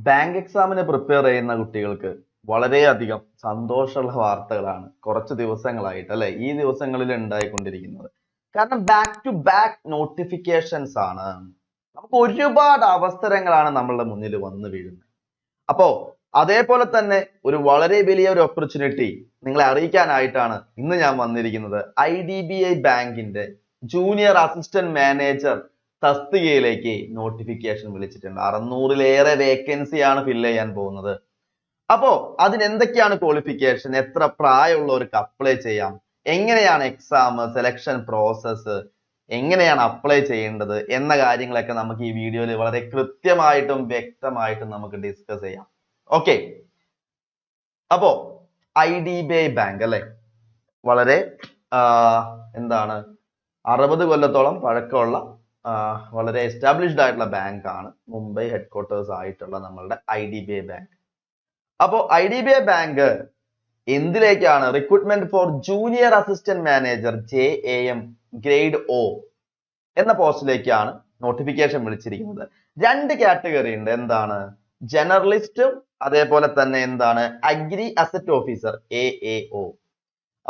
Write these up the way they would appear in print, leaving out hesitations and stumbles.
Bank എക്സാമിന് prepare ചെയ്യുന്ന കുട്ടികൾക്ക് വളരെയധികം സന്തോഷമുള്ള വാർത്തകളാണ് കുറച്ച് ദിവസങ്ങളായിട്ട് അല്ലെ ഈ ദിവസങ്ങളിൽ ഉണ്ടായിക്കൊണ്ടിരിക്കുന്നത്. കാരണം ബാക്ക് ടു ബാക്ക് നോട്ടിഫിക്കേഷൻസ് ആണ്. നമുക്ക് ഒരുപാട് അവസരങ്ങളാണ് നമ്മളുടെ മുന്നിൽ വന്നു വീഴുന്നത്. അപ്പോ അതേപോലെ തന്നെ ഒരു വളരെ വലിയ ഒരു ഓപ്പർച്യൂണിറ്റി നിങ്ങളെ അറിയിക്കാനായിട്ടാണ് ഇന്ന് ഞാൻ വന്നിരിക്കുന്നത്. IDBI ബാങ്കിന്റെ ജൂനിയർ അസിസ്റ്റന്റ് മാനേജർ തസ്തികയിലേക്ക് നോട്ടിഫിക്കേഷൻ വിളിച്ചിട്ടുണ്ട്. 600-ലേറെ വേക്കൻസി ആണ് ഫില്ല് ചെയ്യാൻ പോകുന്നത്. അപ്പോ അതിന് എന്തൊക്കെയാണ് ക്വാളിഫിക്കേഷൻ, എത്ര പ്രായമുള്ളവർക്ക് അപ്ലൈ ചെയ്യാം, എങ്ങനെയാണ് എക്സാം സെലക്ഷൻ പ്രോസസ്സ്, എങ്ങനെയാണ് അപ്ലൈ ചെയ്യേണ്ടത് എന്ന കാര്യങ്ങളൊക്കെ നമുക്ക് ഈ വീഡിയോയിൽ വളരെ കൃത്യമായിട്ടും വ്യക്തമായിട്ടും നമുക്ക് ഡിസ്കസ് ചെയ്യാം. ഓക്കെ, അപ്പോ IDBI ബാങ്ക് അല്ലെ, വളരെ എന്താണ് 60 കൊല്ലത്തോളം പഴക്കമുള്ള വളരെ എസ്റ്റാബ്ലിഷ്ഡ് ആയിട്ടുള്ള ബാങ്ക് ആണ്. മുംബൈ ഹെഡ്ക്വാർട്ടേഴ്സ് ആയിട്ടുള്ള നമ്മളുടെ IDBI ബാങ്ക്. അപ്പോ IDBI ബാങ്ക് എന്തിലേക്കാണ് recruitment for junior assistant manager JAM grade O എന്ന പോസ്റ്റിലേക്കാണ് നോട്ടിഫിക്കേഷൻ വിളിച്ചിരിക്കുന്നത്. 2 കാറ്റഗറി ഉണ്ട്. എന്താണ്? ജനറലിസ്റ്റും അതേപോലെ തന്നെ എന്താണ് അഗ്രി അസറ്റ് ഓഫീസർ AAO.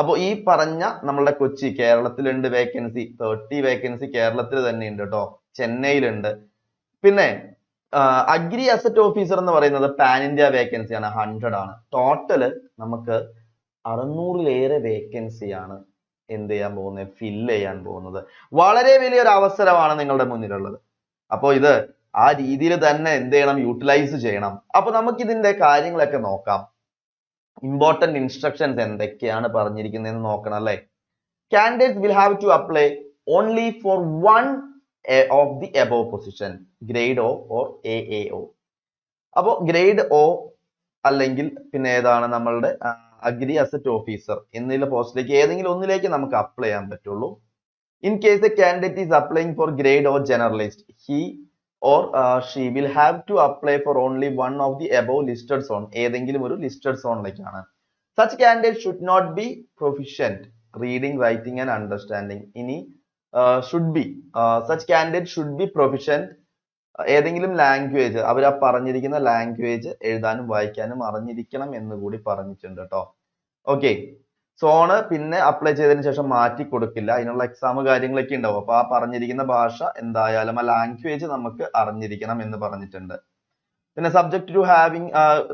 അപ്പൊ ഈ പറഞ്ഞ നമ്മളുടെ കൊച്ചി കേരളത്തിലുണ്ട് വേക്കൻസി, 30 വേക്കൻസി കേരളത്തിൽ തന്നെ ഉണ്ട് കേട്ടോ, ചെന്നൈയിലുണ്ട്. പിന്നെ അഗ്രി അസറ്റ് ഓഫീസർ എന്ന് പറയുന്നത് പാൻ ഇന്ത്യ വേക്കൻസി ആണ്, 100 ആണ്. ടോട്ടല് നമുക്ക് 600-ലേറെ വേക്കൻസിയാണ് എന്ത് ചെയ്യാൻ പോകുന്നത്, ഫില്ല് ചെയ്യാൻ പോകുന്നത്. വളരെ വലിയൊരു അവസരമാണ് നിങ്ങളുടെ മുന്നിലുള്ളത്. അപ്പോ ഇത് ആ രീതിയിൽ തന്നെ എന്ത് ചെയ്യണം, യൂട്ടിലൈസ് ചെയ്യണം. അപ്പൊ നമുക്ക് ഇതിന്റെ കാര്യങ്ങളൊക്കെ നോക്കാം. ഇമ്പോർട്ടന്റ് ഇൻസ്ട്രക്ഷൻസ് എന്തൊക്കെയാണ് പറഞ്ഞിരിക്കുന്നതെന്ന് നോക്കണം അല്ലെ. Candidates will have to apply only for one of the above position, grade O or AAO. അപ്പോ ഗ്രേഡ് O അല്ലെങ്കിൽ പിന്നെ ഏതാണ് നമ്മളുടെ അഗ്രി അസറ്റ് ഓഫീസർ എന്നുള്ള പോസ്റ്റിലേക്ക് ഏതെങ്കിലും ഒന്നിലേക്ക് നമുക്ക് അപ്ലൈ ചെയ്യാൻ പറ്റുള്ളൂ. In case a candidate is applying for grade O generalist, he or she will have to apply for only one of the above listed zone. ഏതെങ്കിലും ഒരു listed സോണിലേക്കാണ്. Such candidate should not be proficient reading, writing and understanding. ഇനി such candidate should be proficient ഏതെങ്കിലും language, അവർ ആ പറഞ്ഞിരിക്കുന്ന language എഴുതാനും വായിക്കാനും അറിഞ്ഞിരിക്കണം എന്ന് കൂടി പറഞ്ഞിട്ടുണ്ട് കേട്ടോ. ഓക്കെ, സോണ് പിന്നെ അപ്ലൈ ചെയ്തതിനു ശേഷം മാറ്റി കൊടുക്കില്ല, അതിനുള്ള എക്സാം കാര്യങ്ങളൊക്കെ ഉണ്ടാവും. അപ്പൊ ആ പറഞ്ഞിരിക്കുന്ന ഭാഷ എന്തായാലും ആ ലാംഗ്വേജ് നമുക്ക് അറിഞ്ഞിരിക്കണം എന്ന് പറഞ്ഞിട്ടുണ്ട്. പിന്നെ subject to having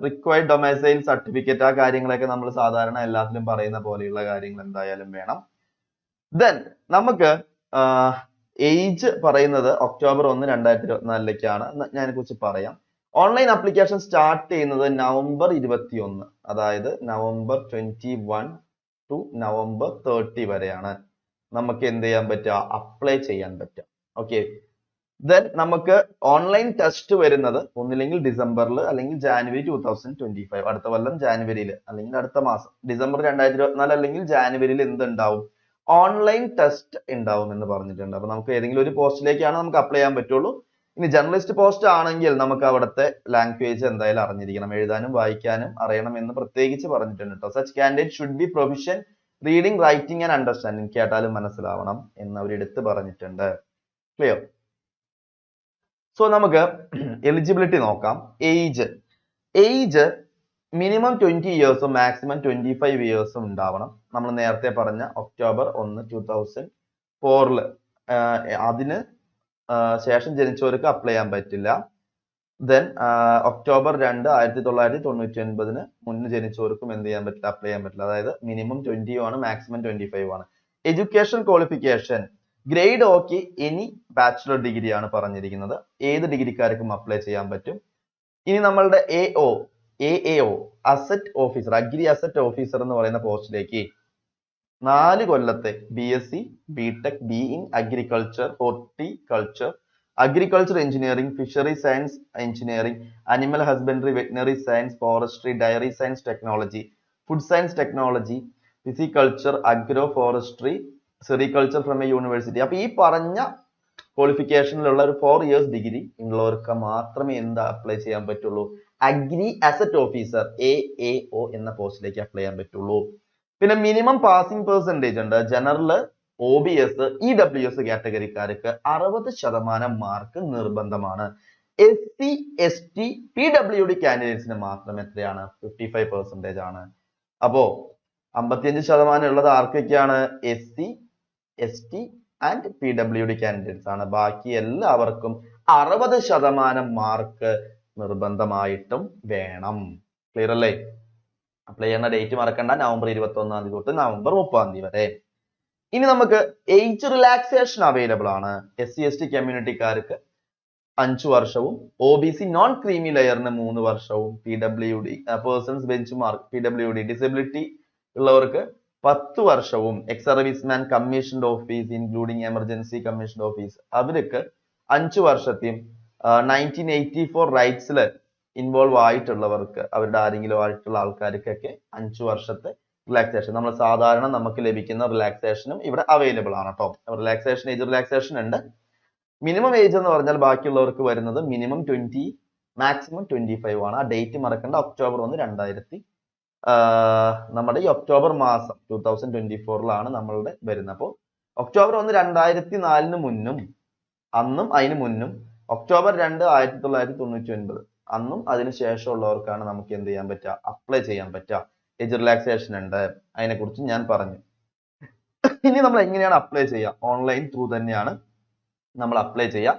required domicile certificate, ആ കാര്യങ്ങളൊക്കെ നമ്മൾ സാധാരണ എല്ലാത്തിലും പറയുന്ന പോലെയുള്ള കാര്യങ്ങൾ എന്തായാലും വേണം. ദെൻ നമുക്ക് ഏജ് പറയുന്നത് ഒക്ടോബർ 1, 2024ലേക്കാണ്. ഞാൻ കുറിച്ച് പറയാം. ഓൺലൈൻ ആപ്ലിക്കേഷൻ സ്റ്റാർട്ട് ചെയ്യുന്നത് നവംബർ 21, അതായത് നവംബർ 21 ടു നവംബർ 30 വരെയാണ് നമുക്ക് എന്ത് ചെയ്യാൻ പറ്റുക, അപ്ലൈ ചെയ്യാൻ പറ്റുക. ഓക്കെ, ദെൻ നമുക്ക് ഓൺലൈൻ ടെസ്റ്റ് വരുന്നത് ഒന്നില്ലെങ്കിൽ ഡിസംബറിൽ അല്ലെങ്കിൽ ജാനുവരി 2025, അടുത്ത കൊല്ലം ജാനുവരിയിൽ അല്ലെങ്കിൽ അടുത്ത മാസം ഡിസംബർ 2024 അല്ലെങ്കിൽ ജാനുവരിയിൽ എന്തുണ്ടാവും, ഓൺലൈൻ ടെസ്റ്റ് ഉണ്ടാവും എന്ന് പറഞ്ഞിട്ടുണ്ട്. അപ്പൊ നമുക്ക് ഏതെങ്കിലും ഒരു പോസ്റ്റിലേക്കാണ് നമുക്ക് അപ്ലൈ ചെയ്യാൻ പറ്റുള്ളൂ. ഇനി ജേർണലിസ്റ്റ് പോസ്റ്റ് ആണെങ്കിൽ നമുക്ക് അവിടുത്തെ ലാംഗ്വേജ് എന്തായാലും അറിഞ്ഞിരിക്കണം, എഴുതാനും വായിക്കാനും അറിയണം എന്ന് പ്രത്യേകിച്ച് പറഞ്ഞിട്ടുണ്ട് കേട്ടോ. Such candidate should be proficient reading, writing and understanding, കേട്ടാലും മനസ്സിലാവണം എന്ന് അവർ എടുത്ത് പറഞ്ഞിട്ടുണ്ട്. ക്ലിയർ? സോ നമുക്ക് എലിജിബിലിറ്റി നോക്കാം. ഏജ് മിനിമം 20 ഇയേഴ്സും മാക്സിമം 25 ഇയേഴ്സും ഉണ്ടാവണം. നമ്മൾ നേരത്തെ പറഞ്ഞ ഒക്ടോബർ 1, 2004 അതിന് ശേഷം ജനിച്ചവർക്ക് അപ്ലൈ ചെയ്യാൻ പറ്റില്ല. ദെൻ ഒക്ടോബർ 2, 1999 മുന്നേ ജനിച്ചവർക്കും എന്ത് ചെയ്യാൻ പറ്റില്ല, അപ്ലൈ ചെയ്യാൻ പറ്റില്ല. അതായത് മിനിമം 20 ആണ്, മാക്സിമം 25 ആണ്. Education qualification grade okay any bachelor degree ആണ് പറഞ്ഞിരിക്കുന്നത്. ഏത് ഡിഗ്രിക്കാർക്കും അപ്ലൈ ചെയ്യാൻ പറ്റും. ഇനി നമ്മളുടെ AAO asset officer, agri asset officer എന്ന് പറയുന്ന പോസ്റ്റിലേക്ക് 4 കൊല്ലത്തെ BSc, BTech, BE in Agriculture, Horticulture, Agriculture Engineering, Fishery Science Engineering, Animal Husbandry, Veterinary Science, Forestry, Dairy Science Technology, Food Science Technology, Pisciculture, Agroforestry, Sericulture from a University. അപ്പൊ ഈ പറഞ്ഞ ക്വാളിഫിക്കേഷനിലുള്ള ഒരു 4 years degree ഉള്ളവർക്ക് മാത്രമേ എന്താ അപ്ലൈ ചെയ്യാൻ പറ്റുള്ളൂ, agri asset officer AAO എന്ന പോസ്റ്റിലേക്ക് അപ്ലൈ ചെയ്യാൻ പറ്റുള്ളൂ. പിന്നെ മിനിമം പാസിംഗ് പെർസെന്റേജ് ഉണ്ട്. ജനറൽ, OBS, EWS കാറ്റഗറിക്കാർക്ക് 60% മാർക്ക് നിർബന്ധമാണ്. SC, ST, PWD കാൻഡിഡേറ്റ്സിന് മാത്രം എത്രയാണ് 55% ആണ്. അപ്പോ 55% ഉള്ളത് ആർക്കൊക്കെയാണ്? SC, ST and PWD candidates ആണ്. ബാക്കി എല്ലാവർക്കും 60% മാർക്ക് നിർബന്ധമായിട്ടും വേണം. ക്ലിയർ അല്ലേ? അപ്ലൈ ചെയ്യുന്ന ഡേറ്റ് മറക്കണ്ട, നവംബർ 21 തൊട്ട് നവംബർ 30 വരെ. ഇനി നമുക്ക് ഏജ് റിലാക്സേഷൻ അവൈലബിൾ ആണ്. SC, ST കമ്മ്യൂണിറ്റിക്കാർക്ക് 5 വർഷവും OBC നോൺ ക്രീമി ലെയറിന് 3 വർഷവും PWD persons bench mark PWD disability ഉള്ളവർക്ക് 10 വർഷവും ex serviceman commissioned office including emergency commissioned office അവർക്ക് 5 വർഷത്തെയും 1984 റൈറ്റ്സിൽ ഇൻവോൾവ് ആയിട്ടുള്ളവർക്ക് അവരുടെ ആരെങ്കിലും ആയിട്ടുള്ള ആൾക്കാർക്കൊക്കെ 5 വർഷത്തെ റിലാക്സേഷൻ നമ്മൾ സാധാരണ നമുക്ക് ലഭിക്കുന്ന റിലാക്സേഷനും ഇവിടെ അവൈലബിൾ ആണ് കേട്ടോ. റിലാക്സേഷൻ ഏജ് റിലാക്സേഷൻ ഉണ്ട്. മിനിമം ഏജ് എന്ന് പറഞ്ഞാൽ ബാക്കിയുള്ളവർക്ക് വരുന്നത് മിനിമം 20 മാക്സിമം 25 ആണ്. ആ ഡേറ്റ് മറക്കേണ്ട. ഒക്ടോബർ 1 നമ്മുടെ ഈ ഒക്ടോബർ മാസം 2024 നമ്മളുടെ വരുന്നത്. അപ്പോൾ ഒക്ടോബർ 1 2004 മുന്നും അന്നും അതിന് മുന്നും ഒക്ടോബർ 2 1999 അന്നും അതിന് ശേഷമുള്ളവർക്കാണ് നമുക്ക് എന്ത് ചെയ്യാൻ പറ്റുക? അപ്ലൈ ചെയ്യാൻ പറ്റുക. ഏജ് റിലാക്സേഷൻ ഉണ്ട്. അതിനെക്കുറിച്ച് ഞാൻ പറഞ്ഞു. ഇനി നമ്മൾ എങ്ങനെയാണ് അപ്ലൈ ചെയ്യുക? ഓൺലൈൻ ത്രൂ തന്നെയാണ് നമ്മൾ അപ്ലൈ ചെയ്യുക.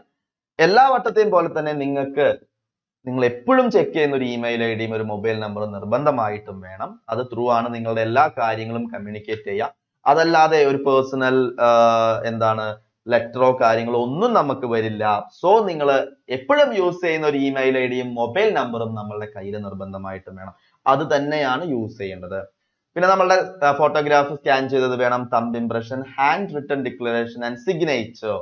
എല്ലാ വട്ടത്തെയും പോലെ തന്നെ നിങ്ങൾ എപ്പോഴും ചെക്ക് ചെയ്യുന്ന ഒരു ഇമെയിൽ ഐഡിയും ഒരു മൊബൈൽ നമ്പറും നിർബന്ധമായിട്ടും വേണം. അത് ത്രൂ ആണ് നിങ്ങളുടെ എല്ലാ കാര്യങ്ങളും കമ്മ്യൂണിക്കേറ്റ് ചെയ്യുക. അതല്ലാതെ ഒരു പേഴ്സണൽ ലെറ്ററോ കാര്യങ്ങളോ ഒന്നും നമുക്ക് വരില്ല. സോ നിങ്ങൾ എപ്പോഴും യൂസ് ചെയ്യുന്ന ഒരു ഇമെയിൽ ഐഡിയും മൊബൈൽ നമ്പറും നമ്മളുടെ കയ്യിൽ നിർബന്ധമായിട്ടും വേണം. അത് തന്നെയാണ് യൂസ് ചെയ്യേണ്ടത്. പിന്നെ നമ്മളുടെ ഫോട്ടോഗ്രാഫ് സ്കാൻ ചെയ്തത് വേണം, thumb impression, hand written declaration and signature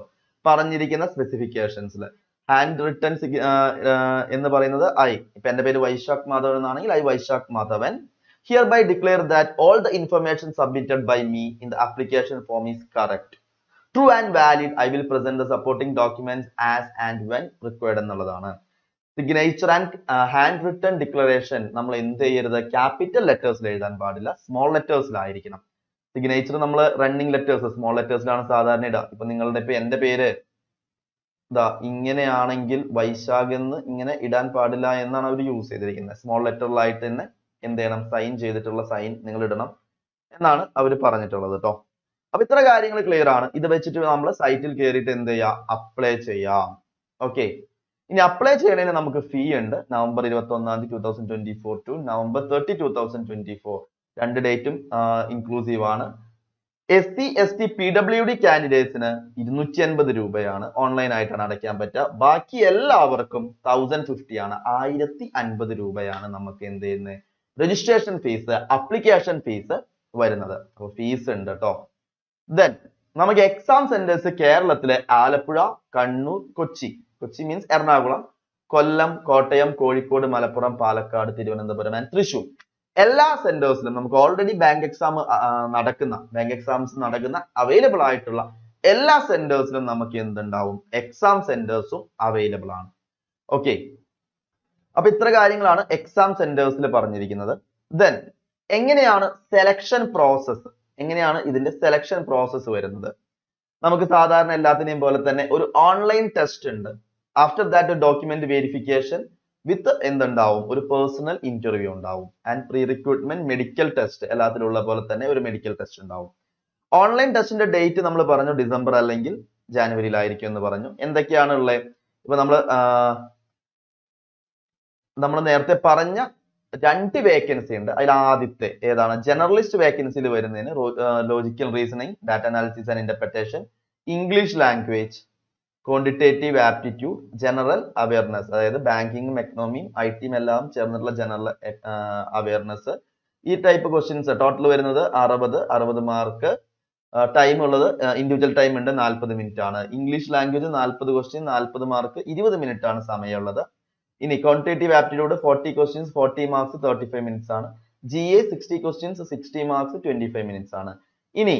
പറഞ്ഞിരിക്കുന്ന സ്പെസിഫിക്കേഷൻസിൽ. ഹാൻഡ് റിട്ടൺ എന്ന് പറയുന്നത് ഇപ്പൊ എന്റെ പേര് വൈശാഖ് മാധവൻ എന്നാണെങ്കിൽ Vaishakh Madhavan hereby declare that all the information submitted by me in the application form is correct, true and valid. I will present the supporting documents as and when required എന്നുള്ളതാണ്. Signature and hand written declaration നമ്മൾ എന്ത് ചെയ്യരുത്? Capital ലെറ്റേഴ്സിൽ എഴുതാൻ പാടില്ല, small ലെറ്റേഴ്സിലായിരിക്കണം. Signature നമ്മൾ running letters small ലെറ്റേഴ്സിലാണ് സാധാരണ ഇടുക. ഇപ്പൊ എന്റെ പേര് ഇങ്ങനെയാണെങ്കിൽ വൈശാഖ് എന്ന് ഇങ്ങനെ ഇടാൻ പാടില്ല എന്നാണ് അവർ യൂസ് ചെയ്തിരിക്കുന്നത്. സ്മോൾ ലെറ്ററിലായിട്ട് തന്നെ എന്ത് ചെയ്യണം? സൈൻ ചെയ്തിട്ടുള്ള സൈൻ നിങ്ങൾ ഇടണം എന്നാണ് അവർ പറഞ്ഞിട്ടുള്ളത് കേട്ടോ. അപ്പൊ ഇത്ര കാര്യങ്ങൾ ക്ലിയർ ആണ്. ഇത് വെച്ചിട്ട് നമ്മൾ സൈറ്റിൽ കയറിയിട്ട് എന്ത് ചെയ്യാം? അപ്ലൈ ചെയ്യാം. ഓക്കെ. ഇനി അപ്ലൈ ചെയ്യണതിന് നമുക്ക് ഫീ ഉണ്ട്. നവംബർ 21 2024 ടു നവംബർ 30 2024 രണ്ട് ഡേറ്റും ഇൻക്ലൂസീവ് ആണ്. SC, ST, PWD കാൻഡിഡേറ്റ്സിന് 250 രൂപയാണ് ഓൺലൈൻ ആയിട്ടാണ് അടയ്ക്കാൻ പറ്റുക. ബാക്കി എല്ലാവർക്കും 1050 ആണ്, 1050 രൂപയാണ് നമുക്ക് എന്ത് ചെയ്യുന്നത്? രജിസ്ട്രേഷൻ ഫീസ്, അപ്ലിക്കേഷൻ ഫീസ് വരുന്നത്. അപ്പോൾ ഫീസ് ഉണ്ട് കേട്ടോ. ദെൻ നമുക്ക് എക്സാം സെന്റേഴ്സ് കേരളത്തിലെ Alappuzha, Kannur, Kochi means Ernakulam, Kollam, Kottayam, Kozhikode, Malappuram, Palakkad, Thiruvananthapuram and Thrissur എല്ലാ സെന്റേഴ്സിലും നമുക്ക് ഓൾറെഡി ബാങ്ക് എക്സാംസ് നടക്കുന്ന അവൈലബിൾ ആയിട്ടുള്ള എല്ലാ സെന്റേഴ്സിലും നമുക്ക് എന്തുണ്ടാവും? എക്സാം സെന്റേഴ്സും അവൈലബിൾ ആണ്. ഓക്കെ. അപ്പൊ ഇത്ര കാര്യങ്ങളാണ് എക്സാം സെന്റേഴ്സിൽ പറഞ്ഞിരിക്കുന്നത്. ദെൻ എങ്ങനെയാണ് ഇതിന്റെ സെലക്ഷൻ പ്രോസസ് വരുന്നത്? നമുക്ക് സാധാരണ എല്ലാത്തിനെയും പോലെ തന്നെ ഒരു ഓൺലൈൻ ടെസ്റ്റ് ഉണ്ട്. After that document verification with എന്തുണ്ടാവും? ഒരു പേഴ്സണൽ ഇന്റർവ്യൂ ഉണ്ടാവും. And pre recruitment medical test എല്ലാത്തിലുള്ള പോലെ തന്നെ ഒരു മെഡിക്കൽ ടെസ്റ്റ് ഉണ്ടാവും. ഓൺലൈൻ ടെസ്റ്റിന്റെ ഡേറ്റ് നമ്മൾ പറഞ്ഞു ഡിസംബർ അല്ലെങ്കിൽ ജാനുവരിയിലായിരിക്കും എന്ന് പറഞ്ഞു. എന്തൊക്കെയാണ് ഉള്ളത്? ഇപ്പൊ നമ്മൾ നേരത്തെ പറഞ്ഞ 2 വേക്കൻസി ഉണ്ട്. അതിൽ ആദ്യത്തെ ഏതാണ്? ജനറലിസ്റ്റ് വേക്കൻസിയിൽ വരുന്നതിന് logical reasoning, data analysis and interpretation, English language, quantitative aptitude, general awareness, അതായത് ബാങ്കിങ്ങും എക്കണോമിയും IT എല്ലാം ചേർന്നിട്ടുള്ള ജനറൽ അവയർനെസ്. ഈ ടൈപ്പ് ക്വസ്റ്റ്യൻസ് ടോട്ടൽ വരുന്നത് 60 മാർക്ക്. ടൈം ഉള്ളത് ഇൻഡിവിജ്വൽ ടൈം ഉണ്ട്, 40 മിനിറ്റ് ആണ്. English language 40 question, 40 mark, 20 minute ആണ് സമയമുള്ളത്. ഇനി quantitative aptitude 40 questions, 40 marks, 35 minutes ആണ്. GA 60 ക്വസ്റ്റ്യൻസ്, 60 മാർക്സ്, 25 മിനിറ്റ്സ് ആണ്. ഇനി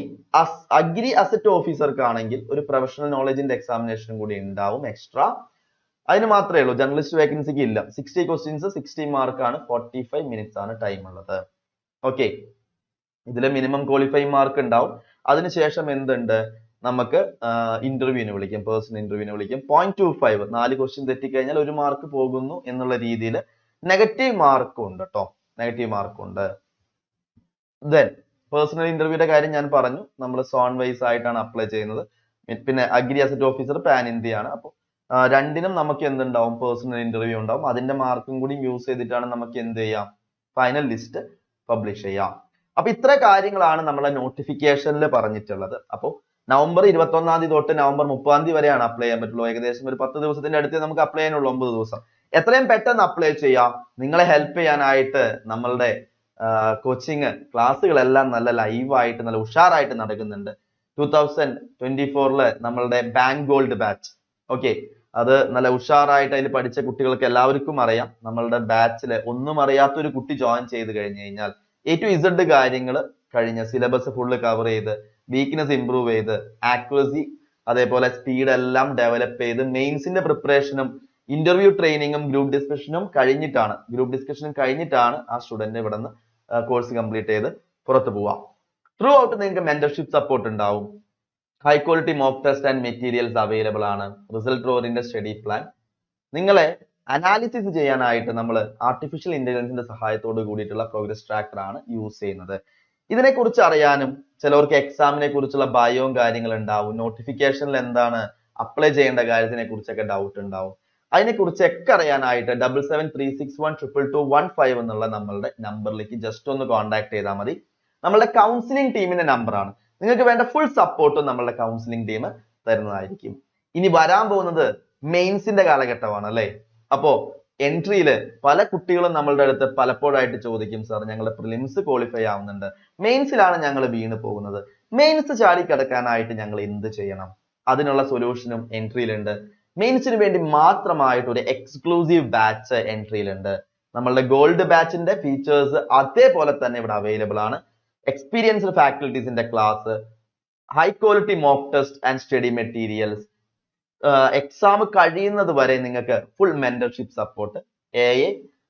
അഗ്രി അസറ്റ് ഓഫീസർക്ക് ആണെങ്കിൽ ഒരു പ്രൊഫഷണൽ നോളജിന്റെ എക്സാമിനേഷനും കൂടി ഉണ്ടാവും എക്സ്ട്രാ. അതിന് മാത്രമേ ഉള്ളൂ. ജേർണലിസ്റ്റ് വേക്കൻസിക്ക് ഇല്ല. 60 ക്വസ്റ്റ്യൻസ്, 60 മാർക്ക് ആണ്, 45 മിനിറ്റ്സ് ആണ് ടൈം ഉള്ളത്. ഓക്കെ. ഇതിൽ മിനിമം ക്വാളിഫൈങ് മാർക്ക് ഉണ്ടാവും. അതിനുശേഷം എന്തുണ്ട്? നമുക്ക് ഇന്റർവ്യൂവിന് വിളിക്കും, പേഴ്സണൽ ഇന്റർവ്യൂവിന് വിളിക്കും. 0.25 4 ക്വസ്റ്റ്യൻ തെറ്റിക്കഴിഞ്ഞാൽ 1 മാർക്ക് പോകുന്നു എന്നുള്ള രീതിയിൽ നെഗറ്റീവ് മാർക്കും ഉണ്ട് കേട്ടോ, നെഗറ്റീവ് മാർക്കും ഉണ്ട്. ദെൻ പേഴ്സണൽ ഇന്റർവ്യൂയുടെ കാര്യം ഞാൻ പറഞ്ഞു, നമ്മൾ സോൺ വൈസ് ആയിട്ടാണ് അപ്ലൈ ചെയ്യുന്നത്. പിന്നെ agri asset officer pan India ആണ്. അപ്പോൾ രണ്ടിനും നമുക്ക് എന്തുണ്ടാവും, പേഴ്സണൽ ഇന്റർവ്യൂ ഉണ്ടാവും. അതിന്റെ മാർക്കും കൂടി യൂസ് ചെയ്തിട്ടാണ് നമുക്ക് എന്ത് ചെയ്യാം, ഫൈനൽ ലിസ്റ്റ് പബ്ലിഷ് ചെയ്യാം. അപ്പൊ ഇത്ര കാര്യങ്ങളാണ് നമ്മളെ നോട്ടിഫിക്കേഷനിൽ പറഞ്ഞിട്ടുള്ളത്. അപ്പോൾ നവംബർ 21 തൊട്ട് നവംബർ 30 വരെയാണ് അപ്ലൈ ചെയ്യാൻ പറ്റുള്ളൂ. ഏകദേശം ഒരു 10 ദിവസത്തിന്റെ അടുത്ത് നമുക്ക് അപ്ലൈ ചെയ്യാനുള്ള 9 ദിവസം. എത്രയും പെട്ടെന്ന് അപ്ലൈ ചെയ്യാം. നിങ്ങളെ ഹെൽപ്പ് ചെയ്യാനായിട്ട് നമ്മളുടെ കോച്ചിങ് ക്ലാസ്സുകളെല്ലാം നല്ല ലൈവായിട്ട് നല്ല ഉഷാറായിട്ട് നടക്കുന്നുണ്ട്. 2024 നമ്മളുടെ ബാങ്ക് ഗോൾഡ് ബാച്ച്, ഓക്കെ, അത് നല്ല ഉഷാറായിട്ട് അതിൽ പഠിച്ച കുട്ടികൾക്ക് എല്ലാവർക്കും അറിയാം. നമ്മളുടെ ബാച്ചിൽ ഒന്നും അറിയാത്തൊരു കുട്ടി ജോയിൻ ചെയ്ത് കഴിഞ്ഞു കഴിഞ്ഞാൽ A to Z കാര്യങ്ങൾ കഴിഞ്ഞ സിലബസ് ഫുള്ള് കവർ ചെയ്ത് വീക്ക്നെസ് ഇംപ്രൂവ് ചെയ്ത് ആക്യുറസി അതേപോലെ സ്പീഡ് എല്ലാം ഡെവലപ്പ് ചെയ്ത് മെയിൻസിന്റെ പ്രിപ്പറേഷനും ഇന്റർവ്യൂ ട്രെയിനിങ്ങും ഗ്രൂപ്പ് ഡിസ്കഷനും കഴിഞ്ഞിട്ടാണ് ആ സ്റ്റുഡന്റ് ഇവിടെ നിന്ന് കോഴ്സ് കംപ്ലീറ്റ് ചെയ്ത് പുറത്തു പോവാം. ത്രൂ ഔട്ട് നിങ്ങൾക്ക് മെന്റർഷിപ്പ് സപ്പോർട്ട് ഉണ്ടാവും. High quality mock test and materials available ആണ്. Result oriented study plan. നിങ്ങളെ അനാലിസിസ് ചെയ്യാനായിട്ട് നമ്മൾ ആർട്ടിഫിഷ്യൽ ഇന്റലിജൻസിന്റെ സഹായത്തോട് കൂടിയിട്ടുള്ള പ്രോഗ്രസ് ട്രാക്കർ ആണ് യൂസ് ചെയ്യുന്നത്. ഇതിനെക്കുറിച്ച് അറിയാനും ചിലവർക്ക് എക്സാമിനെ കുറിച്ചുള്ള ഭയവും കാര്യങ്ങൾ ഉണ്ടാവും. നോട്ടിഫിക്കേഷനിൽ എന്താണ് അപ്ലൈ ചെയ്യേണ്ട കാര്യത്തിനെ കുറിച്ചൊക്കെ ഡൗട്ട് ഉണ്ടാവും. അതിനെക്കുറിച്ചൊക്കെ അറിയാനായിട്ട് 7736122215 എന്നുള്ള നമ്മളുടെ നമ്പറിലേക്ക് ജസ്റ്റ് ഒന്ന് കോൺടാക്ട് ചെയ്താൽ മതി. നമ്മളുടെ കൗൺസിലിംഗ് ടീമിന്റെ നമ്പറാണ്. നിങ്ങൾക്ക് വേണ്ട ഫുൾ സപ്പോർട്ടും നമ്മളുടെ കൗൺസിലിംഗ് ടീം തരുന്നതായിരിക്കും. ഇനി വരാൻ പോകുന്നത് മെയിൻസിന്റെ കാലഘട്ടമാണ് അല്ലെ. അപ്പോ എൻട്രിയില് പല കുട്ടികളും നമ്മളുടെ അടുത്ത് പലപ്പോഴായിട്ട് ചോദിക്കും, സാർ ഞങ്ങൾ പ്രിലിംസ് ക്വാളിഫൈ ആവുന്നുണ്ട്, മെയിൻസിലാണ് ഞങ്ങൾ വീണ് പോകുന്നത്, മെയിൻസ് ചാടിക്കിടക്കാനായിട്ട് ഞങ്ങൾ എന്ത് ചെയ്യണം? അതിനുള്ള സൊല്യൂഷനും എൻട്രിയിലുണ്ട്. മെയിൻസിന് വേണ്ടി മാത്രമായിട്ട് ഒരു എക്സ്ക്ലൂസീവ് ബാച്ച് എൻട്രിയിലുണ്ട്. നമ്മളുടെ ഗോൾഡ് ബാച്ചിന്റെ ഫീച്ചേഴ്സ് അതേപോലെ തന്നെ ഇവിടെ അവൈലബിൾ ആണ്. എക്സ്പീരിയൻസ്ഡ് ഫാക്കൽറ്റീസിന്റെ class, high quality mock test and study materials, exam കഴിയുന്നത് വരെ നിങ്ങൾക്ക് full mentorship support, AI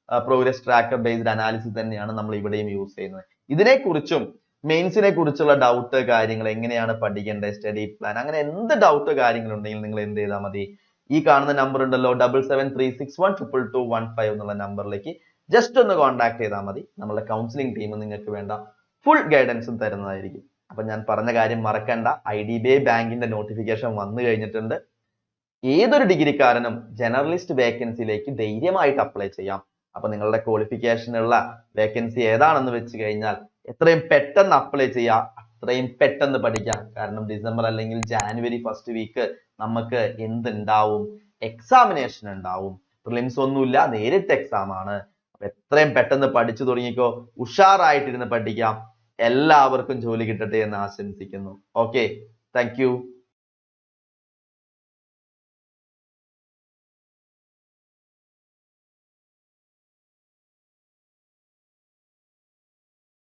progress tracker based analysis തന്നെയാണ് നമ്മൾ ഇവിടെയും യൂസ് ചെയ്യുന്നത്. ഇതിനെക്കുറിച്ചും മെയിൻസിനെ കുറിച്ചുള്ള ഡൗട്ട് കാര്യങ്ങൾ, എങ്ങനെയാണ് പഠിക്കേണ്ടത്, സ്റ്റഡി പ്ലാൻ, അങ്ങനെ എന്ത് ഡൗട്ട് കാര്യങ്ങളുണ്ടെങ്കിൽ നിങ്ങൾ എന്ത് ചെയ്താൽ മതി, ഈ കാണുന്ന നമ്പർ ഉണ്ടല്ലോ 7736122215 എന്നുള്ള നമ്പറിലേക്ക് ജസ്റ്റ് ഒന്ന് കോൺടാക്ട് ചെയ്താൽ മതി. നമ്മുടെ കൗൺസിലിംഗ് ടീം നിങ്ങൾക്ക് വേണ്ട ഫുൾ ഗൈഡൻസും തരുന്നതായിരിക്കും. അപ്പൊ ഞാൻ പറഞ്ഞ കാര്യം മറക്കണ്ട, IDBI ബാങ്കിന്റെ നോട്ടിഫിക്കേഷൻ വന്നു കഴിഞ്ഞിട്ടുണ്ട്. ഏതൊരു ഡിഗ്രിക്കാരനും ജനറലിസ്റ്റ് വേക്കൻസിയിലേക്ക് ധൈര്യമായിട്ട് അപ്ലൈ ചെയ്യാം. അപ്പൊ നിങ്ങളുടെ ക്വാളിഫിക്കേഷനുള്ള വേക്കൻസി ഏതാണെന്ന് വെച്ച് കഴിഞ്ഞാൽ എത്രയും പെട്ടെന്ന് അപ്ലൈ ചെയ്യാം, അത്രയും പെട്ടെന്ന് പഠിക്കാം. കാരണം ഡിസംബർ അല്ലെങ്കിൽ ജാനുവരി ഫസ്റ്റ് വീക്ക് നമുക്ക് എന്തുണ്ടാവും, എക്സാമിനേഷൻ ഉണ്ടാവും. പ്രിലിംസ് ഒന്നുമില്ല, നേരിട്ട് എക്സാം ആണ്. അപ്പൊ എത്രയും പെട്ടെന്ന് പഠിച്ചു തുടങ്ങിക്കോ, ഉഷാറായിട്ടിരുന്ന് പഠിക്കാം. എല്ലാവർക്കും ജോലി കിട്ടട്ടെ എന്ന് ആശംസിക്കുന്നു. Okay, thank you.